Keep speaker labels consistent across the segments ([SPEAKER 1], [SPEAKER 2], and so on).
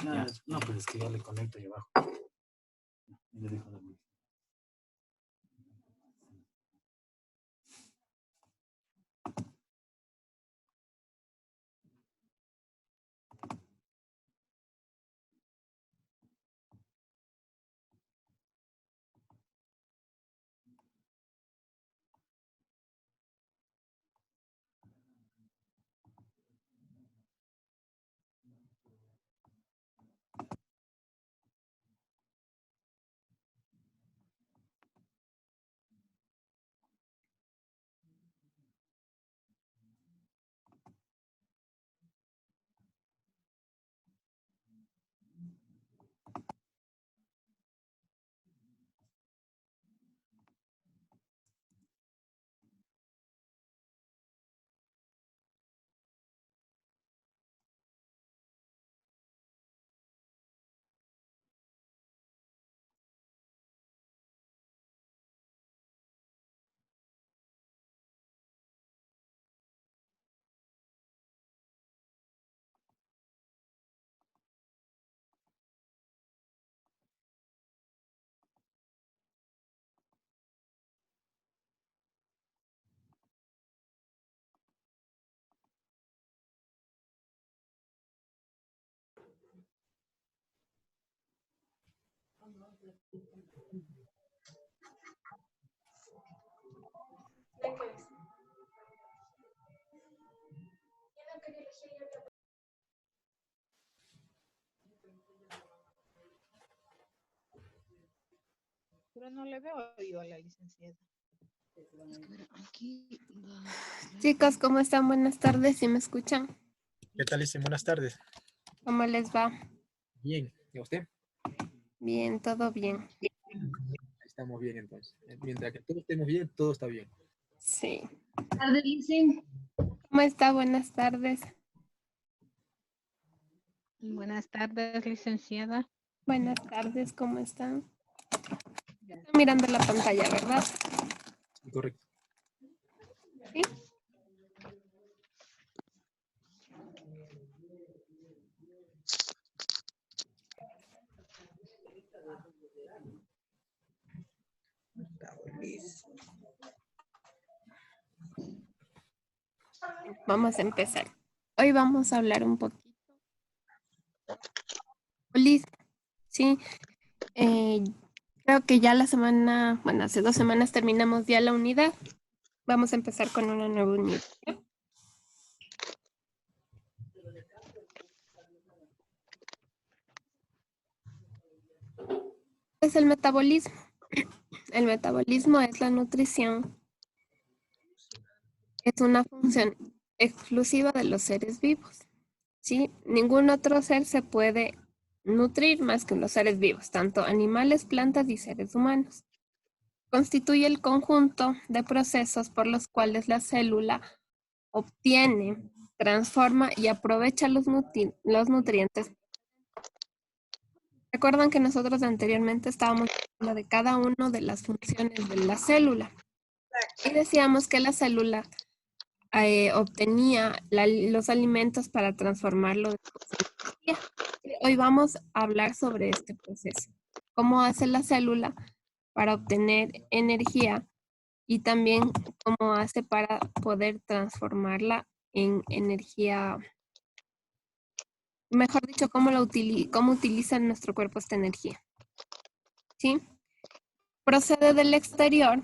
[SPEAKER 1] Ya. No, pues es que ya le conecto ahí abajo. Le dejo de abrir.
[SPEAKER 2] Pero no le veo yo a la licenciada. Aquí.
[SPEAKER 3] Chicos, ¿cómo están? Buenas tardes, ¿sí me escuchan?
[SPEAKER 4] ¿Qué tal, Licen? Buenas tardes.
[SPEAKER 3] ¿Cómo les va?
[SPEAKER 4] Bien. ¿Y a usted?
[SPEAKER 3] Bien, todo bien.
[SPEAKER 4] Estamos bien, entonces. Mientras que todos estemos bien, todo está bien.
[SPEAKER 3] Sí.
[SPEAKER 5] Buenas tardes, Licen.
[SPEAKER 3] ¿Cómo está? Buenas tardes.
[SPEAKER 2] Buenas tardes, licenciada.
[SPEAKER 3] Buenas tardes, ¿cómo están? Están mirando la pantalla, ¿verdad?
[SPEAKER 4] Correcto.
[SPEAKER 3] Sí. Vamos a empezar. Hoy vamos a hablar un poquito. Liz, sí. Creo que ya la semana, bueno, hace 2 semanas terminamos ya la unidad. Vamos a empezar con una nueva unidad. ¿Qué es el metabolismo? El metabolismo es la nutrición. Es una función exclusiva de los seres vivos. ¿Sí? Ningún otro ser se puede nutrir más que los seres vivos, tanto animales, plantas y seres humanos. Constituye el conjunto de procesos por los cuales la célula obtiene, transforma y aprovecha los nutrientes. Recuerdan que nosotros anteriormente estábamos hablando de cada una de las funciones de la célula y decíamos que la célula obtenía los alimentos para transformarlo después en energía. Hoy vamos a hablar sobre este proceso, cómo hace la célula para obtener energía y también cómo hace para poder transformarla en energía, mejor dicho, cómo utiliza nuestro cuerpo esta energía. ¿Sí? Procede del exterior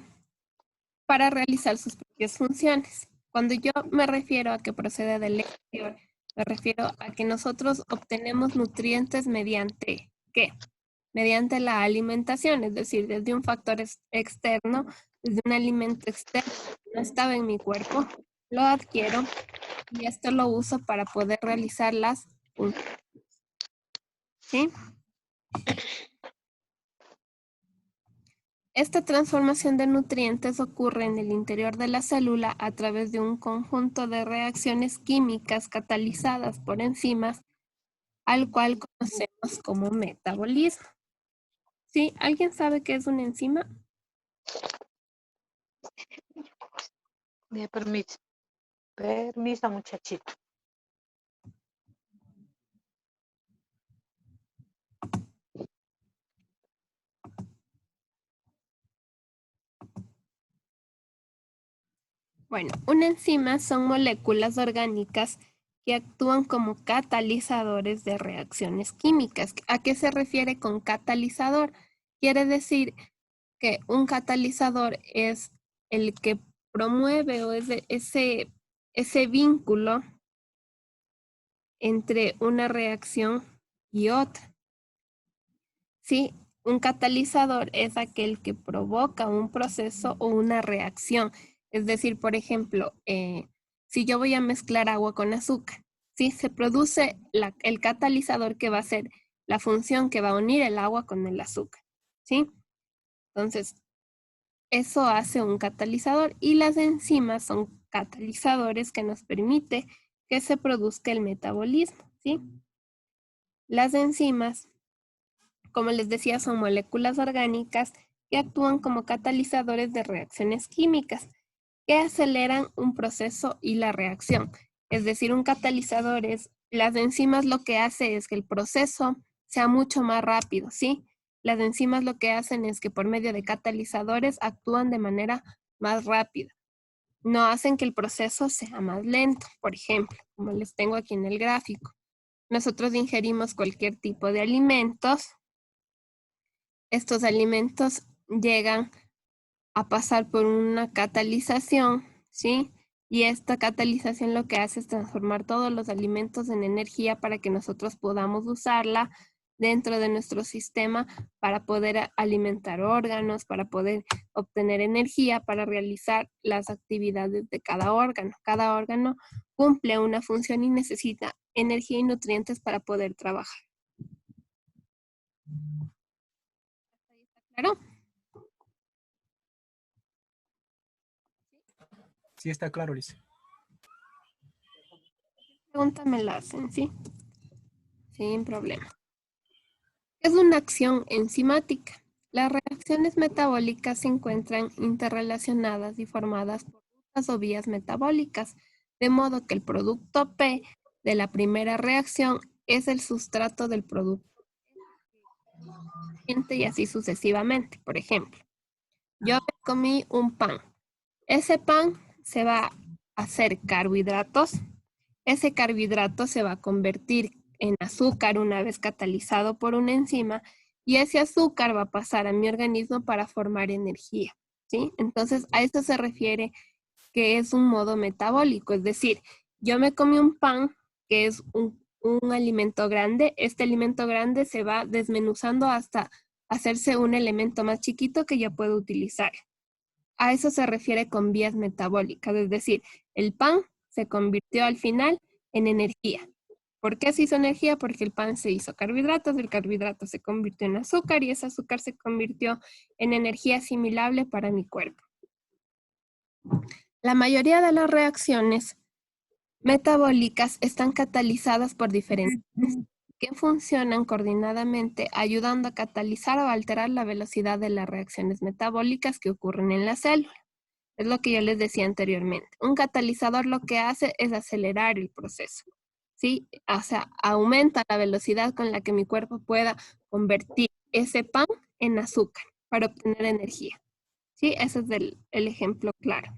[SPEAKER 3] para realizar sus propias funciones. Cuando yo me refiero a que procede del exterior, me refiero a que nosotros obtenemos nutrientes mediante ¿qué? Mediante la alimentación, es decir, desde un factor externo, desde un alimento externo que no estaba en mi cuerpo, lo adquiero y esto lo uso para poder realizar las funciones. ¿Sí? Esta transformación de nutrientes ocurre en el interior de la célula a través de un conjunto de reacciones químicas catalizadas por enzimas, al cual conocemos como metabolismo. ¿Sí? ¿Alguien sabe qué es una enzima?
[SPEAKER 2] Permiso. Permiso, muchachito.
[SPEAKER 3] Bueno, una enzima son moléculas orgánicas que actúan como catalizadores de reacciones químicas. ¿A qué se refiere con catalizador? Quiere decir que un catalizador es el que promueve o es ese vínculo entre una reacción y otra. ¿Sí? Un catalizador es aquel que provoca un proceso o una reacción. Es decir, por ejemplo, si yo voy a mezclar agua con azúcar, ¿sí? Se produce el catalizador que va a ser la función que va a unir el agua con el azúcar, ¿sí? Entonces, eso hace un catalizador y las enzimas son catalizadores que nos permite que se produzca el metabolismo, ¿sí? Las enzimas, como les decía, son moléculas orgánicas que actúan como catalizadores de reacciones químicas que aceleran un proceso y la reacción. Es decir, un catalizador las enzimas lo que hace es que el proceso sea mucho más rápido, ¿sí? Las enzimas lo que hacen es que por medio de catalizadores actúan de manera más rápida. No hacen que el proceso sea más lento, por ejemplo, como les tengo aquí en el gráfico. Nosotros ingerimos cualquier tipo de alimentos. Estos alimentos llegan a pasar por una catalización, ¿sí? Y esta catalización lo que hace es transformar todos los alimentos en energía para que nosotros podamos usarla dentro de nuestro sistema para poder alimentar órganos, para poder obtener energía, para realizar las actividades de cada órgano. Cada órgano cumple una función y necesita energía y nutrientes para poder trabajar. ¿Claro?
[SPEAKER 4] Sí, está claro, Liz.
[SPEAKER 3] Pregunta me la hacen, ¿sí? Sin problema. Es una acción enzimática. Las reacciones metabólicas se encuentran interrelacionadas y formadas por rutas o vías metabólicas, de modo que el producto P de la primera reacción es el sustrato del producto y así sucesivamente. Por ejemplo, yo me comí un pan. Ese pan se va a hacer carbohidratos. Ese carbohidrato se va a convertir en azúcar una vez catalizado por una enzima y ese azúcar va a pasar a mi organismo para formar energía, ¿sí? Entonces, a esto se refiere que es un modo metabólico, es decir, yo me comí un pan que es un alimento grande, este alimento grande se va desmenuzando hasta hacerse un elemento más chiquito que yo puedo utilizar. A eso se refiere con vías metabólicas, es decir, el pan se convirtió al final en energía. ¿Por qué se hizo energía? Porque el pan se hizo carbohidratos, el carbohidrato se convirtió en azúcar y ese azúcar se convirtió en energía asimilable para mi cuerpo. La mayoría de las reacciones metabólicas están catalizadas por diferentes que funcionan coordinadamente, ayudando a catalizar o alterar la velocidad de las reacciones metabólicas que ocurren en la célula. Es lo que yo les decía anteriormente. Un catalizador lo que hace es acelerar el proceso, ¿sí? O sea, aumenta la velocidad con la que mi cuerpo pueda convertir ese pan en azúcar para obtener energía, ¿sí? Ese es el ejemplo claro.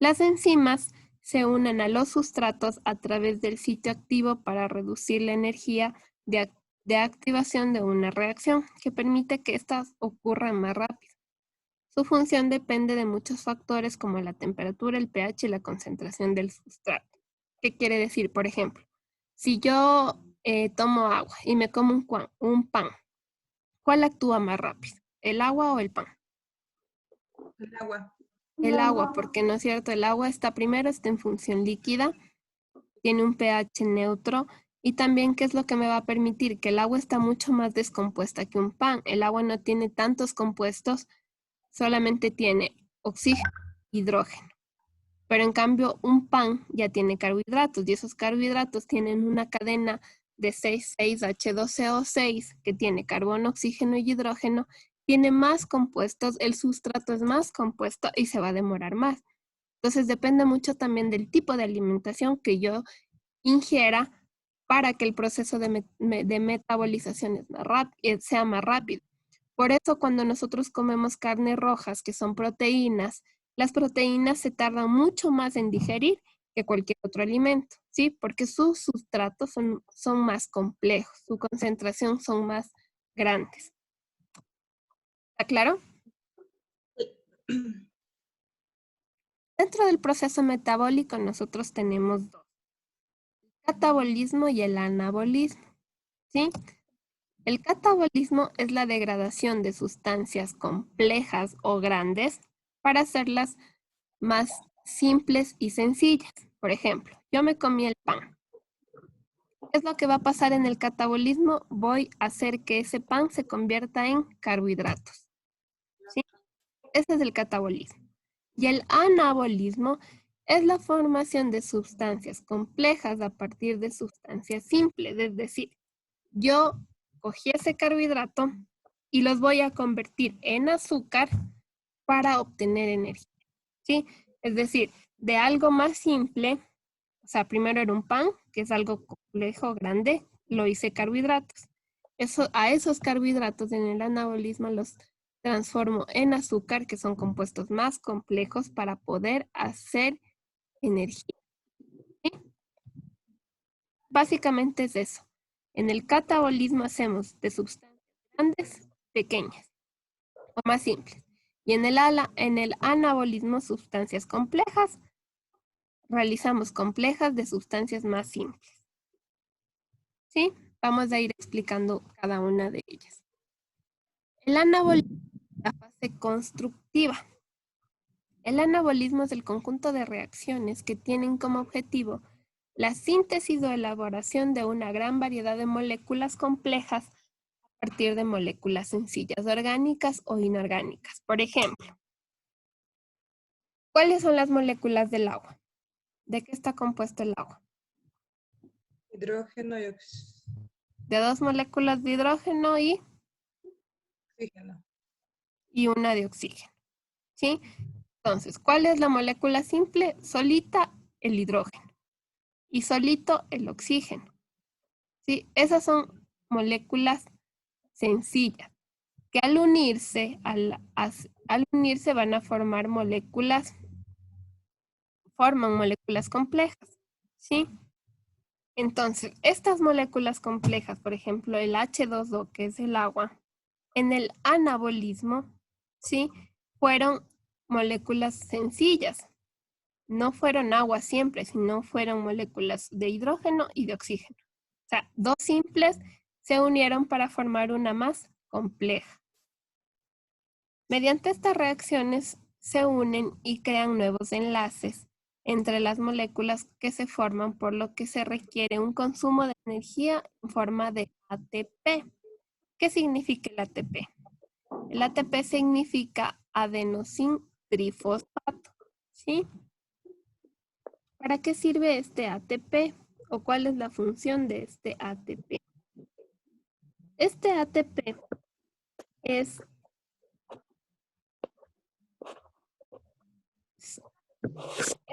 [SPEAKER 3] Las enzimas se unen a los sustratos a través del sitio activo para reducir la energía de activación de una reacción que permite que éstas ocurran más rápido. Su función depende de muchos factores como la temperatura, el pH y la concentración del sustrato. ¿Qué quiere decir? Por ejemplo, si yo tomo agua y me como un pan, ¿cuál actúa más rápido? ¿El agua o el pan?
[SPEAKER 6] El agua.
[SPEAKER 3] El agua, porque no es cierto, el agua está en función líquida, tiene un pH neutro y también, ¿qué es lo que me va a permitir? Que el agua está mucho más descompuesta que un pan. El agua no tiene tantos compuestos, solamente tiene oxígeno e hidrógeno. Pero en cambio, un pan ya tiene carbohidratos y esos carbohidratos tienen una cadena de 6,6H12O6 que tiene carbono, oxígeno y hidrógeno. Tiene más compuestos, el sustrato es más compuesto y se va a demorar más. Entonces depende mucho también del tipo de alimentación que yo ingiera para que el proceso de metabolización sea más rápido. Por eso cuando nosotros comemos carnes rojas, que son proteínas, Las proteínas se tardan mucho más en digerir que cualquier otro alimento, ¿sí? Porque sus sustratos son más complejos, su concentración son más grandes. ¿Está claro? Dentro del proceso metabólico nosotros tenemos dos: el catabolismo y el anabolismo, ¿sí? El catabolismo es la degradación de sustancias complejas o grandes para hacerlas más simples y sencillas. Por ejemplo, yo me comí el pan. ¿Qué es lo que va a pasar en el catabolismo? Voy a hacer que ese pan se convierta en carbohidratos, ¿sí? Ese es el catabolismo. Y el anabolismo es la formación de sustancias complejas a partir de sustancias simples. Es decir, yo cogí ese carbohidrato y los voy a convertir en azúcar para obtener energía, ¿sí? Es decir, de algo más simple, o sea, primero era un pan, que es algo complejo, grande, lo hice carbohidratos. A esos carbohidratos en el anabolismo los transformo en azúcar, que son compuestos más complejos para poder hacer energía, ¿sí? Básicamente es eso. En el catabolismo hacemos de sustancias grandes, pequeñas o más simples. Y en el anabolismo, sustancias complejas, realizamos complejas de sustancias más simples. ¿Sí? Vamos a ir explicando cada una de ellas. El anabolismo es la fase constructiva. El anabolismo es el conjunto de reacciones que tienen como objetivo la síntesis o elaboración de una gran variedad de moléculas complejas a partir de moléculas sencillas, orgánicas o inorgánicas. Por ejemplo, ¿cuáles son las moléculas del agua? ¿De qué está compuesto el agua?
[SPEAKER 6] Hidrógeno y
[SPEAKER 3] De 2 moléculas de hidrógeno
[SPEAKER 6] oxígeno.
[SPEAKER 3] y una de oxígeno, ¿sí? Entonces, ¿cuál es la molécula simple? Solita, el hidrógeno. Y solito, el oxígeno, ¿sí? Esas son moléculas sencillas, que al unirse van a formar forman moléculas complejas, ¿sí? Entonces, estas moléculas complejas, por ejemplo, el H2O, que es el agua, en el anabolismo, ¿sí? Fueron moléculas sencillas. No fueron agua siempre, sino fueron moléculas de hidrógeno y de oxígeno. O sea, 2 simples se unieron para formar una más compleja. Mediante estas reacciones se unen y crean nuevos enlaces entre las moléculas que se forman, por lo que se requiere un consumo de energía en forma de ATP. ¿Qué significa el ATP? El ATP significa adenosín trifosfato, ¿sí? ¿Para qué sirve este ATP? ¿O cuál es la función de este ATP? Este ATP es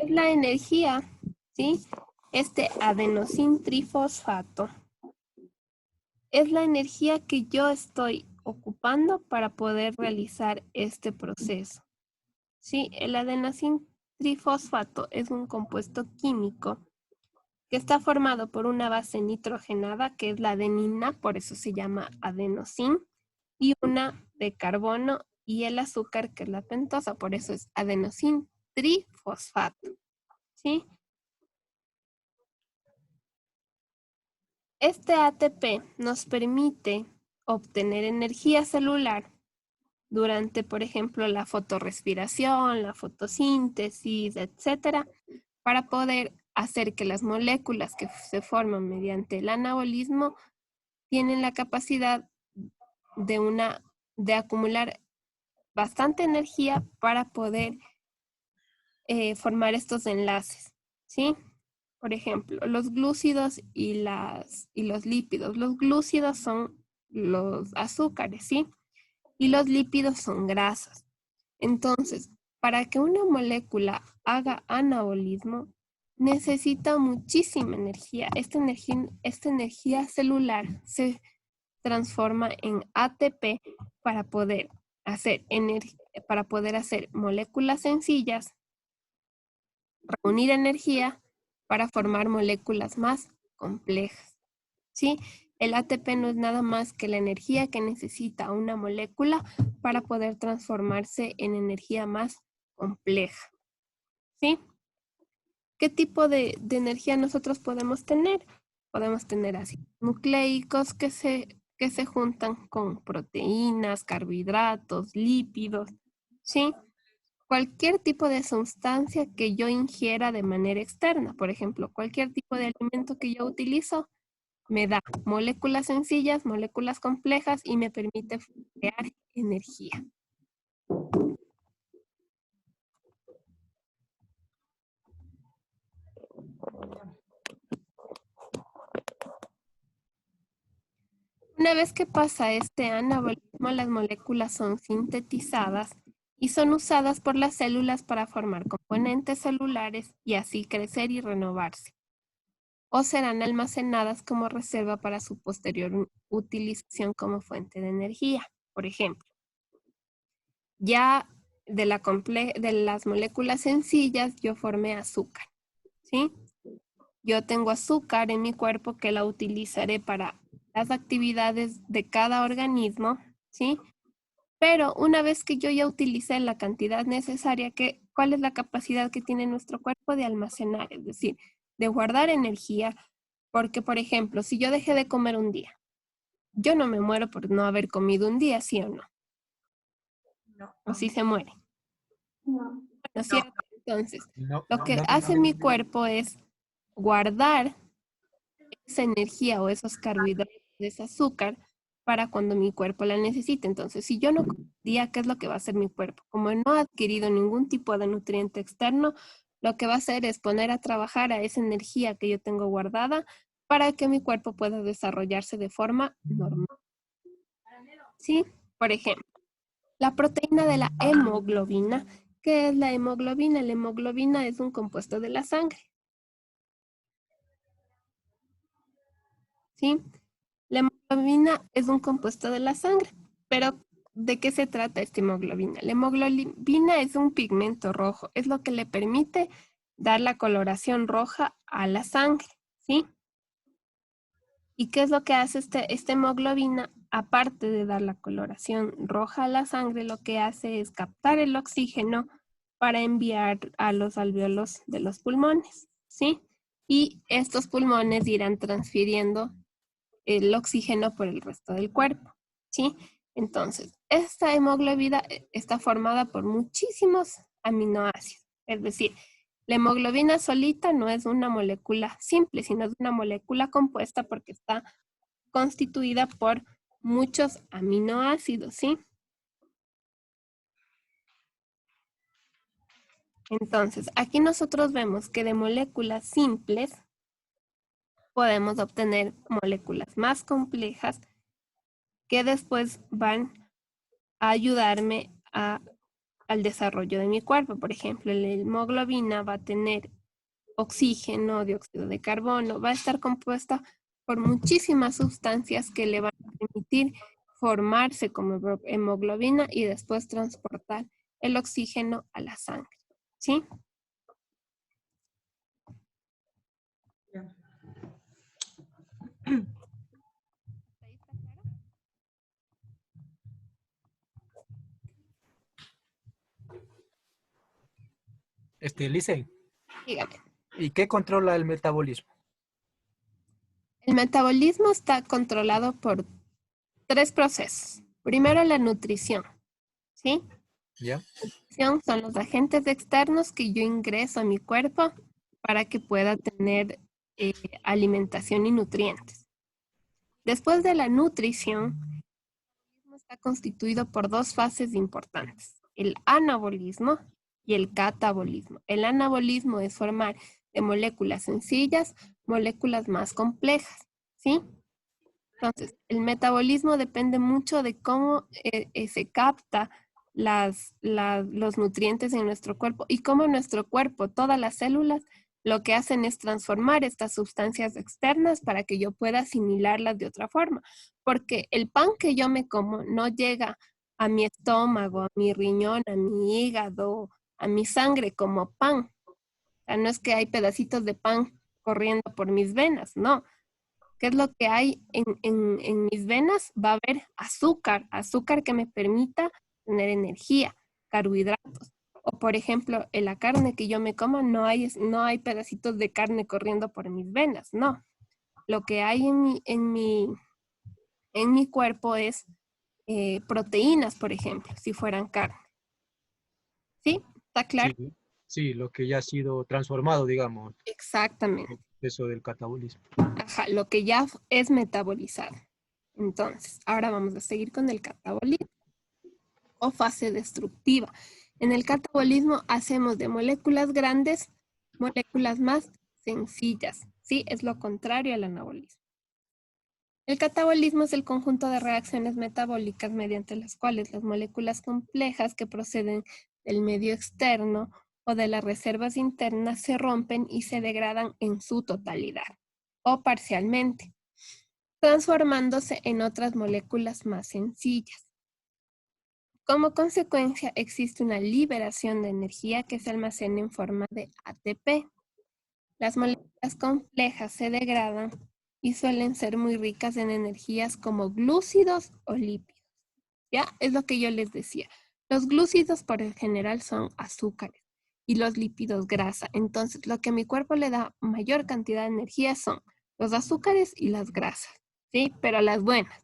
[SPEAKER 3] la energía, ¿sí? Este adenosín trifosfato es la energía que yo estoy ocupando para poder realizar este proceso, ¿sí? El adenosín trifosfato es un compuesto químico que está formado por una base nitrogenada, que es la adenina, por eso se llama adenosín, y una de carbono y el azúcar, que es la pentosa, por eso es adenosín trifosfato, ¿sí? Este ATP nos permite obtener energía celular durante, por ejemplo, la fotorrespiración, la fotosíntesis, etcétera, para poder hacer que las moléculas que se forman mediante el anabolismo tienen la capacidad de acumular bastante energía para poder formar estos enlaces, ¿sí? Por ejemplo, los glúcidos y los lípidos. Los glúcidos son los azúcares, ¿sí? Y los lípidos son grasas. Entonces, para que una molécula haga anabolismo, necesita muchísima energía. Esta energía celular se transforma en ATP para poder para poder hacer moléculas sencillas, reunir energía para formar moléculas más complejas, ¿sí? El ATP no es nada más que la energía que necesita una molécula para poder transformarse en energía más compleja, ¿sí? ¿Qué tipo de energía nosotros podemos tener? Podemos tener ácidos nucleicos que se juntan con proteínas, carbohidratos, lípidos, ¿sí? Cualquier tipo de sustancia que yo ingiera de manera externa, por ejemplo, cualquier tipo de alimento que yo utilizo, me da moléculas sencillas, moléculas complejas y me permite crear energía. Una vez que pasa este anabolismo, las moléculas son sintetizadas y son usadas por las células para formar componentes celulares y así crecer y renovarse. O serán almacenadas como reserva para su posterior utilización como fuente de energía. Por ejemplo, ya de las moléculas sencillas yo formé azúcar, ¿sí? Yo tengo azúcar en mi cuerpo que la utilizaré para las actividades de cada organismo, ¿sí? Pero una vez que yo ya utilicé la cantidad necesaria, ¿cuál es la capacidad que tiene nuestro cuerpo de almacenar? Es decir, de guardar energía, porque, por ejemplo, si yo dejé de comer un día, yo no me muero por no haber comido un día, ¿sí o no?
[SPEAKER 6] No.
[SPEAKER 3] ¿O sí se muere?
[SPEAKER 6] No.
[SPEAKER 3] Bueno, ¿cierto? Entonces,
[SPEAKER 4] No,
[SPEAKER 3] lo que
[SPEAKER 4] no,
[SPEAKER 3] hace mi cuerpo es guardar esa energía o esos carbohidratos, ese azúcar, para cuando mi cuerpo la necesite. Entonces, si yo no comía, ¿qué es lo que va a hacer mi cuerpo? Como no ha adquirido ningún tipo de nutriente externo, lo que va a hacer es poner a trabajar a esa energía que yo tengo guardada para que mi cuerpo pueda desarrollarse de forma normal. ¿Sí? Por ejemplo, la proteína de la hemoglobina. ¿Qué es la hemoglobina? La hemoglobina es un compuesto de la sangre. ¿Sí? La hemoglobina es un compuesto de la sangre, pero ¿de qué se trata esta hemoglobina? La hemoglobina es un pigmento rojo, es lo que le permite dar la coloración roja a la sangre, ¿sí? ¿Y qué es lo que hace esta hemoglobina? Aparte de dar la coloración roja a la sangre, lo que hace es captar el oxígeno para enviar a los alvéolos de los pulmones, ¿sí? Y estos pulmones irán transfiriendo el oxígeno por el resto del cuerpo, ¿sí? Entonces, esta hemoglobina está formada por muchísimos aminoácidos, es decir, la hemoglobina solita no es una molécula simple, sino es una molécula compuesta porque está constituida por muchos aminoácidos, ¿sí? Entonces, aquí nosotros vemos que de moléculas simples podemos obtener moléculas más complejas que después van a ayudarme al desarrollo de mi cuerpo. Por ejemplo, la hemoglobina va a tener oxígeno, dióxido de carbono, va a estar compuesta por muchísimas sustancias que le van a permitir formarse como hemoglobina y después transportar el oxígeno a la sangre, ¿sí?
[SPEAKER 6] Ya.
[SPEAKER 4] Licen,
[SPEAKER 3] Dígame.
[SPEAKER 4] ¿y qué controla el metabolismo?
[SPEAKER 3] El metabolismo está controlado por 3 procesos. Primero, la nutrición, ¿sí?
[SPEAKER 4] ¿Ya?
[SPEAKER 3] Son los agentes externos que yo ingreso a mi cuerpo para que pueda tener alimentación y nutrientes. Después de la nutrición, el metabolismo está constituido por 2 fases importantes, el anabolismo y el catabolismo. El anabolismo es formar de moléculas sencillas, moléculas más complejas, ¿sí? Entonces, el metabolismo depende mucho de cómo se capta los nutrientes en nuestro cuerpo y cómo nuestro cuerpo, todas las células, lo que hacen es transformar estas sustancias externas para que yo pueda asimilarlas de otra forma. Porque el pan que yo me como no llega a mi estómago, a mi riñón, a mi hígado, a mi sangre como pan. O sea, no es que hay pedacitos de pan corriendo por mis venas, no. ¿Qué es lo que hay en mis venas? Va a haber azúcar, azúcar que me permita tener energía, carbohidratos. O por ejemplo, en la carne que yo me coma no hay pedacitos de carne corriendo por mis venas, no. Lo que hay en mi cuerpo es proteínas, por ejemplo, si fueran carne. ¿Sí? ¿Está claro?
[SPEAKER 4] Sí, sí, lo que ya ha sido transformado, digamos,
[SPEAKER 3] Exactamente.
[SPEAKER 4] el proceso del catabolismo.
[SPEAKER 3] Ajá, lo que ya es metabolizado. Entonces, ahora vamos a seguir con el catabolismo o fase destructiva. En el catabolismo hacemos de moléculas grandes moléculas más sencillas. Sí, es lo contrario al anabolismo. El catabolismo es el conjunto de reacciones metabólicas mediante las cuales las moléculas complejas que proceden del medio externo o de las reservas internas se rompen y se degradan en su totalidad o parcialmente, transformándose en otras moléculas más sencillas. Como consecuencia, existe una liberación de energía que se almacena en forma de ATP. Las moléculas complejas se degradan y suelen ser muy ricas en energías como glúcidos o lípidos. ¿Ya? Es lo que yo les decía. Los glúcidos por el general son azúcares y los lípidos grasa. Entonces, lo que a mi cuerpo le da mayor cantidad de energía son los azúcares y las grasas, ¿sí? Pero las buenas.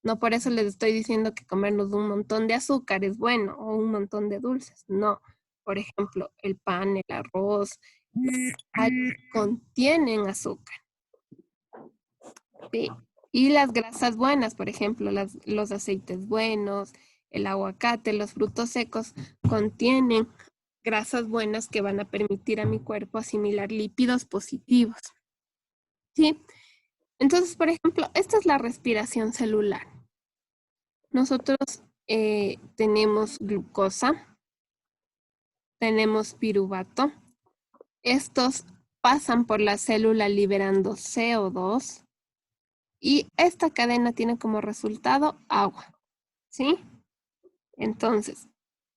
[SPEAKER 3] No por eso les estoy diciendo que comernos un montón de azúcar es bueno o un montón de dulces. No. Por ejemplo, el pan, el arroz, contienen azúcar. ¿Sí? Y las grasas buenas, por ejemplo, los aceites buenos, el aguacate, los frutos secos, contienen grasas buenas que van a permitir a mi cuerpo asimilar lípidos positivos. ¿Sí? Entonces, por ejemplo, esta es la respiración celular. Nosotros tenemos glucosa, tenemos piruvato. Estos pasan por la célula liberando CO2 y esta cadena tiene como resultado agua, ¿sí? Entonces,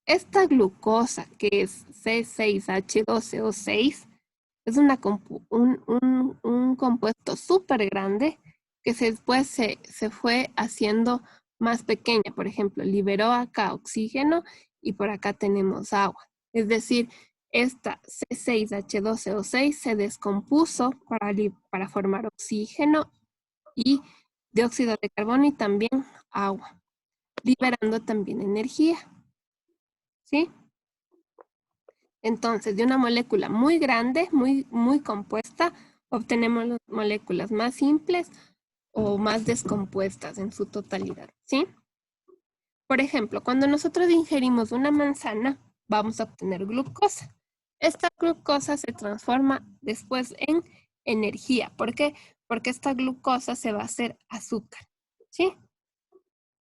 [SPEAKER 3] esta glucosa que es C6H12O6 es un compuesto súper grande que después se fue haciendo más pequeña. Por ejemplo, liberó acá oxígeno y por acá tenemos agua. Es decir, esta C6H12O6 se descompuso para formar oxígeno y dióxido de carbono y también agua, liberando también energía. ¿Sí? Entonces, de una molécula muy grande, muy compuesta, obtenemos las moléculas más simples o más descompuestas en su totalidad, ¿sí? Por ejemplo, cuando nosotros ingerimos una manzana, vamos a obtener glucosa. Esta glucosa se transforma después en energía. ¿Por qué? Porque esta glucosa se va a hacer azúcar, ¿sí?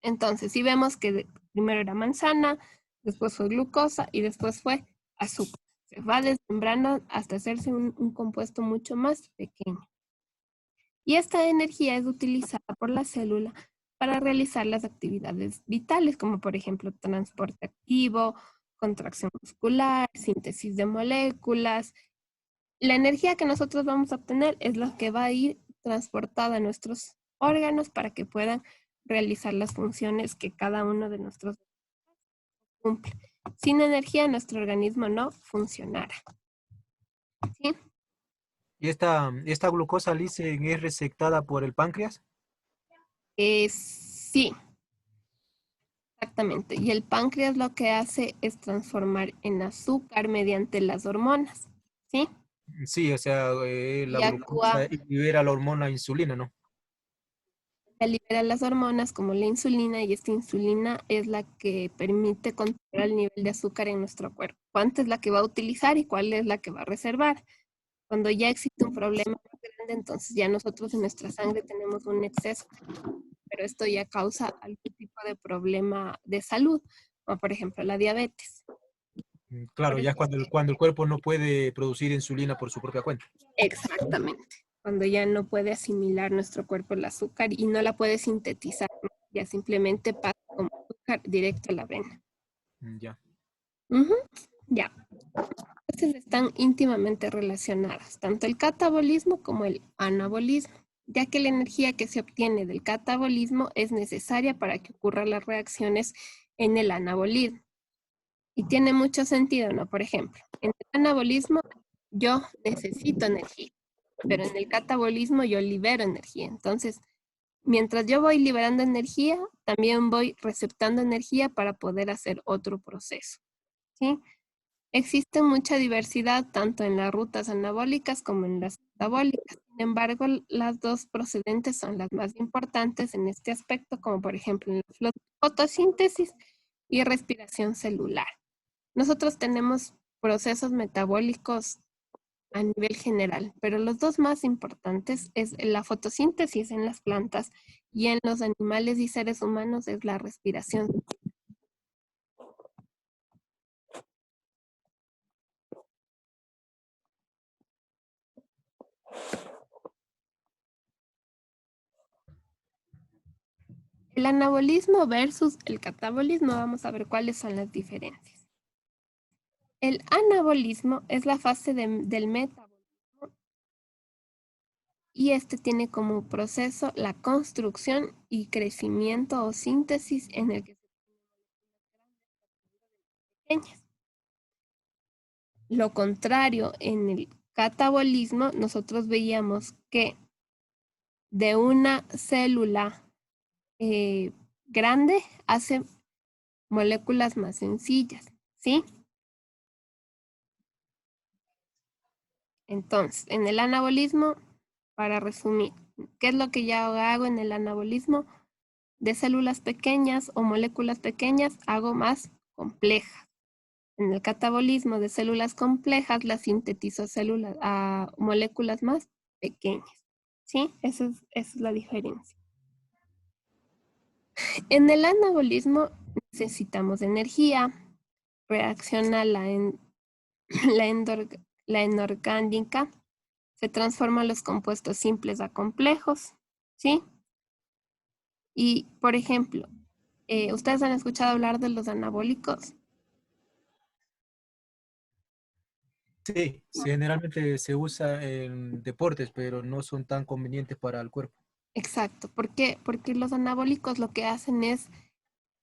[SPEAKER 3] Entonces, si vemos que primero era manzana, después fue glucosa y después fue azúcar. Se va desmembrando hasta hacerse un compuesto mucho más pequeño. Y esta energía es utilizada por la célula para realizar las actividades vitales, como por ejemplo transporte activo, contracción muscular, síntesis de moléculas. La energía que nosotros vamos a obtener es la que va a ir transportada a nuestros órganos para que puedan realizar las funciones que cada uno de nuestros cumple. Sin energía nuestro organismo no funcionará. ¿Sí?
[SPEAKER 4] ¿Y esta glucosa, Lisen, es receptada por el páncreas?
[SPEAKER 3] Sí, exactamente. Y el páncreas lo que hace es transformar en azúcar mediante las hormonas. ¿Sí?
[SPEAKER 4] Sí, o sea, la
[SPEAKER 3] Y actúa,
[SPEAKER 4] glucosa libera la hormona insulina, ¿no?
[SPEAKER 3] se libera las hormonas como la insulina y esta insulina es la que permite controlar el nivel de azúcar en nuestro cuerpo. ¿Cuánta es la que va a utilizar y cuál es la que va a reservar? Cuando ya existe un problema más grande, entonces ya nosotros en nuestra sangre tenemos un exceso, pero esto ya causa algún tipo de problema de salud, como por ejemplo la diabetes.
[SPEAKER 4] Claro,
[SPEAKER 3] Por
[SPEAKER 4] ya
[SPEAKER 3] eso
[SPEAKER 4] es cuando el cuerpo no puede producir insulina por su propia cuenta.
[SPEAKER 3] exactamente, cuando ya no puede asimilar nuestro cuerpo el azúcar y no la puede sintetizar, ¿no? Ya simplemente pasa como azúcar directo a la vena.
[SPEAKER 4] Ya.
[SPEAKER 3] Ujú, ya. Entonces están íntimamente relacionadas, tanto el catabolismo como el anabolismo, ya que la energía que se obtiene del catabolismo es necesaria para que ocurran las reacciones en el anabolismo. Y tiene mucho sentido, ¿no? Por ejemplo, en el anabolismo yo necesito energía, pero en el catabolismo yo libero energía. Entonces, mientras yo voy liberando energía, también voy receptando energía para poder hacer otro proceso, ¿sí? Existe mucha diversidad tanto en las rutas anabólicas como en las catabólicas. Sin embargo, las dos procedentes son las más importantes en este aspecto, como por ejemplo en la fotosíntesis y respiración celular. Nosotros tenemos procesos metabólicos a nivel general, pero los dos más importantes es la fotosíntesis en las plantas y en los animales y seres humanos es la respiración. El anabolismo versus el catabolismo, vamos a ver cuáles son las diferencias. El anabolismo es la fase del metabolismo y este tiene como proceso la construcción y crecimiento o síntesis en el que se pequeñas. Lo contrario, en el catabolismo nosotros veíamos que de una célula grande hace moléculas más sencillas, ¿sí? Entonces, en el anabolismo, para resumir, ¿qué es lo que yo hago en el anabolismo? De células pequeñas o moléculas pequeñas hago más complejas. En el catabolismo de células complejas las sintetizo a moléculas más pequeñas. ¿Sí? Esa es la diferencia. En el anabolismo necesitamos energía, reacciona la inorgánica, se transforman los compuestos simples a complejos, ¿sí? Y, por ejemplo, ¿ustedes han escuchado hablar de los anabólicos?
[SPEAKER 4] Sí, generalmente se usa en deportes, pero no son tan convenientes para el cuerpo.
[SPEAKER 3] Exacto. ¿Por qué? Porque los anabólicos lo que hacen es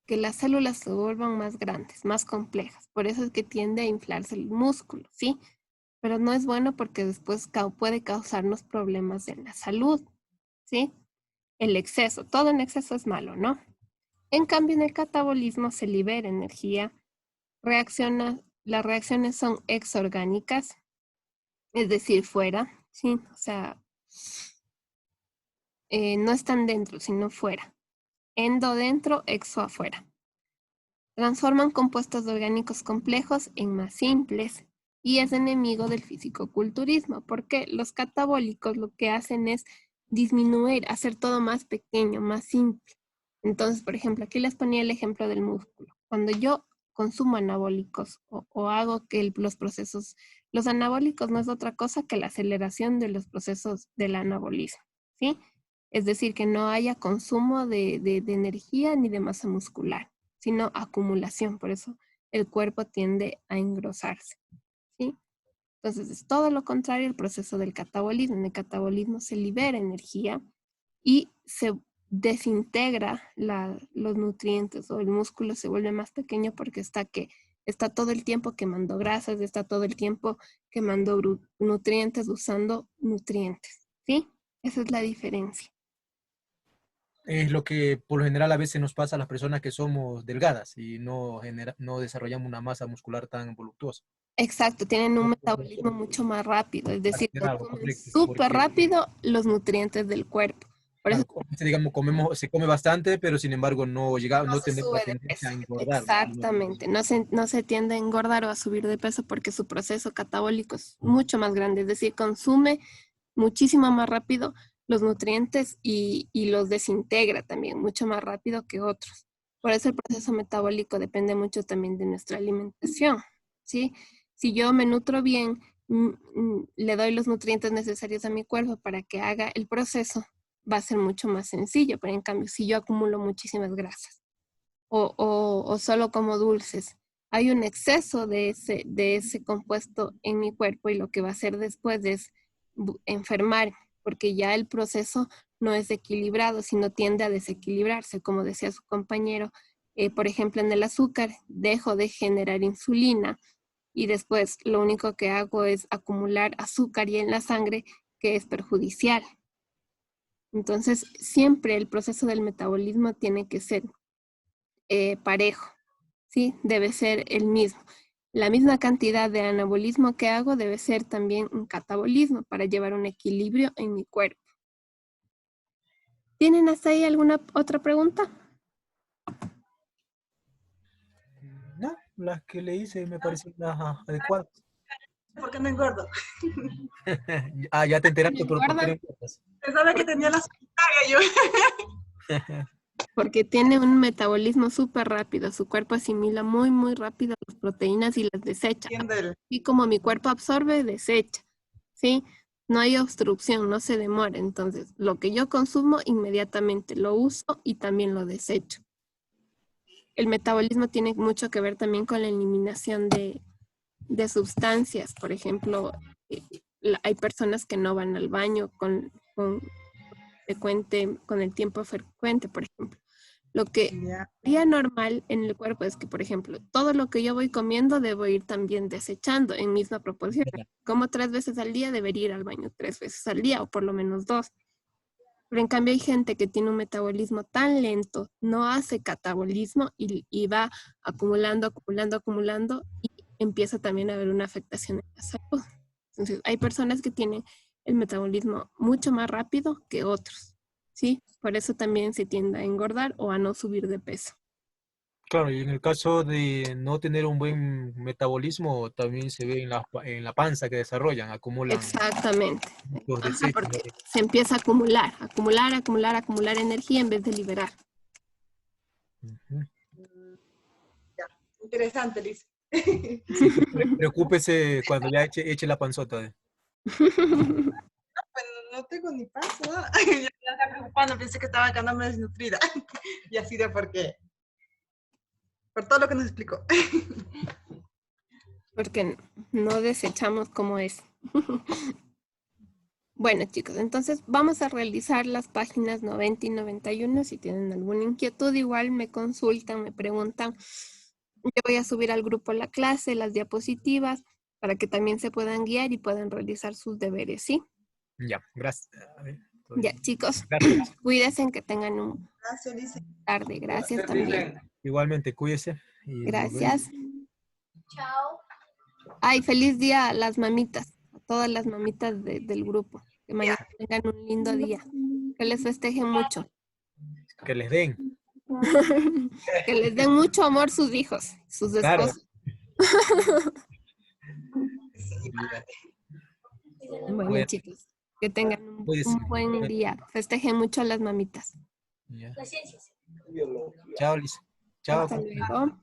[SPEAKER 3] que las células se vuelvan más grandes, más complejas. Por eso es que tiende a inflarse el músculo, ¿sí? Pero no es bueno porque después puede causarnos problemas en la salud, ¿sí? El exceso, todo en exceso es malo, ¿no? En cambio, en el catabolismo se libera energía, las reacciones son exorgánicas, es decir, fuera, ¿sí? O sea, no están dentro, sino fuera. Endo dentro, exo afuera. Transforman compuestos orgánicos complejos en más simples y es enemigo del fisicoculturismo, porque los catabólicos lo que hacen es disminuir, hacer todo más pequeño, más simple. Entonces, por ejemplo, aquí les ponía el ejemplo del músculo. Cuando yo consumo anabólicos o hago que los procesos, los anabólicos no es otra cosa que la aceleración de los procesos del anabolismo, ¿sí? Es decir, que no haya consumo de energía ni de masa muscular, sino acumulación. Por eso el cuerpo tiende a engrosarse, ¿sí? Entonces es todo lo contrario al proceso del catabolismo. En el catabolismo se libera energía y se desintegra los nutrientes o el músculo se vuelve más pequeño porque está todo el tiempo quemando grasas, está todo el tiempo quemando nutrientes, usando nutrientes, ¿sí? Esa es la diferencia.
[SPEAKER 4] Es lo que por lo general a veces nos pasa a las personas que somos delgadas y no desarrollamos una masa muscular tan voluptuosa.
[SPEAKER 3] Exacto, tienen un metabolismo mucho más rápido, es decir,
[SPEAKER 4] Alterado,
[SPEAKER 3] consumen
[SPEAKER 4] correcto,
[SPEAKER 3] súper
[SPEAKER 4] porque
[SPEAKER 3] rápido los nutrientes del cuerpo. Por eso
[SPEAKER 4] digamos, se come bastante, pero sin embargo
[SPEAKER 3] no
[SPEAKER 4] no
[SPEAKER 3] se
[SPEAKER 4] tenemos la
[SPEAKER 3] sube de
[SPEAKER 4] tendencia
[SPEAKER 3] peso.
[SPEAKER 4] a engordar.
[SPEAKER 3] Exactamente, no se tiende a engordar o a subir de peso porque su proceso catabólico es mucho más grande, es decir, consume muchísimo más rápido los nutrientes y los desintegra también mucho más rápido que otros. Por eso el proceso metabólico depende mucho también de nuestra alimentación, ¿sí? Si yo me nutro bien, le doy los nutrientes necesarios a mi cuerpo para que haga el proceso, va a ser mucho más sencillo, pero en cambio, si yo acumulo muchísimas grasas, o solo como dulces. Hay un exceso de ese compuesto en mi cuerpo y lo que va a hacer después es enfermar, porque ya el proceso no es equilibrado, sino tiende a desequilibrarse, como decía su compañero. Por ejemplo, en el azúcar, dejo de generar insulina y después lo único que hago es acumular azúcar y en la sangre, que es perjudicial. Entonces, siempre el proceso del metabolismo tiene que ser parejo, ¿sí? Debe ser el mismo. La misma cantidad de anabolismo que hago debe ser también un catabolismo para llevar un equilibrio en mi cuerpo. ¿Tienen hasta ahí alguna otra pregunta?
[SPEAKER 4] No, las que le hice me parecen las adecuadas.
[SPEAKER 6] ¿Por qué no engordo?
[SPEAKER 4] Ah, ya te enteraste por qué no
[SPEAKER 3] ¿Engorda?
[SPEAKER 4] engordas.
[SPEAKER 6] Pensaba que tenía la solitaria yo.
[SPEAKER 3] Porque tiene un metabolismo súper rápido. Su cuerpo asimila muy, muy rápido las proteínas y las desecha.
[SPEAKER 6] Entiendo el-
[SPEAKER 3] Y como mi cuerpo absorbe, desecha, ¿sí? No hay obstrucción, no se demora. Entonces, lo que yo consumo, inmediatamente lo uso y también lo desecho. El metabolismo tiene mucho que ver también con la eliminación de sustancias. Por ejemplo, hay personas que no van al baño con el tiempo frecuente, por ejemplo. Lo que
[SPEAKER 6] Ya.
[SPEAKER 3] sería normal en el cuerpo es que, por ejemplo, todo lo que yo voy comiendo debo ir también desechando en misma proporción. Como 3 veces al día, debería ir al baño 3 veces al día o por lo menos 2. Pero en cambio hay gente que tiene un metabolismo tan lento, no hace catabolismo y va acumulando y empieza también a haber una afectación en la salud. Entonces hay personas que tienen el metabolismo mucho más rápido que otros, ¿sí? Por eso también se tiende a engordar o a no subir de peso.
[SPEAKER 4] Claro, y en el caso de no tener un buen metabolismo, también se ve en la panza que desarrollan, acumulan
[SPEAKER 3] Exactamente.
[SPEAKER 4] los
[SPEAKER 3] Ajá,
[SPEAKER 4] desechos.
[SPEAKER 3] porque se empieza a acumular energía en vez de liberar.
[SPEAKER 4] Ujú.
[SPEAKER 6] Ya. Interesante, Liz.
[SPEAKER 4] Sí, preocúpese cuando ya eche la panzota.
[SPEAKER 6] Bueno, no tengo ni paso. Ya estaba preocupando, pensé que estaba quedándome desnutrida. Y así de por qué. Por todo lo que nos explicó.
[SPEAKER 3] Porque no desechamos como es. Bueno, chicos, entonces vamos a realizar las páginas 90 y 91. Si tienen alguna inquietud, igual me consultan, me preguntan. Yo voy a subir al grupo la clase, las diapositivas, para que también se puedan guiar y puedan realizar sus deberes, ¿sí?
[SPEAKER 4] Ya, gracias. A ver,
[SPEAKER 3] Ya, chicos,
[SPEAKER 4] gracias.
[SPEAKER 3] cuídense, que tengan una
[SPEAKER 6] Gracias, Liz.
[SPEAKER 3] tarde. Gracias también.
[SPEAKER 4] Igualmente, cuídese. Y nos vemos.
[SPEAKER 3] Gracias. Chao. Ay, feliz día a las mamitas, a todas las mamitas del grupo. Que mañana tengan un lindo día. Que les festejen mucho.
[SPEAKER 4] Que les den.
[SPEAKER 3] Que les den mucho amor sus hijos, sus
[SPEAKER 4] Claro.
[SPEAKER 3] esposos.
[SPEAKER 4] Ya.
[SPEAKER 3] Bueno,
[SPEAKER 4] Bueno,
[SPEAKER 3] chicos, que tengan
[SPEAKER 4] cuídese.
[SPEAKER 3] un buen día. Festejen mucho a las mamitas.
[SPEAKER 4] Ya. Chao, Liz. Chao.
[SPEAKER 3] Hasta luego.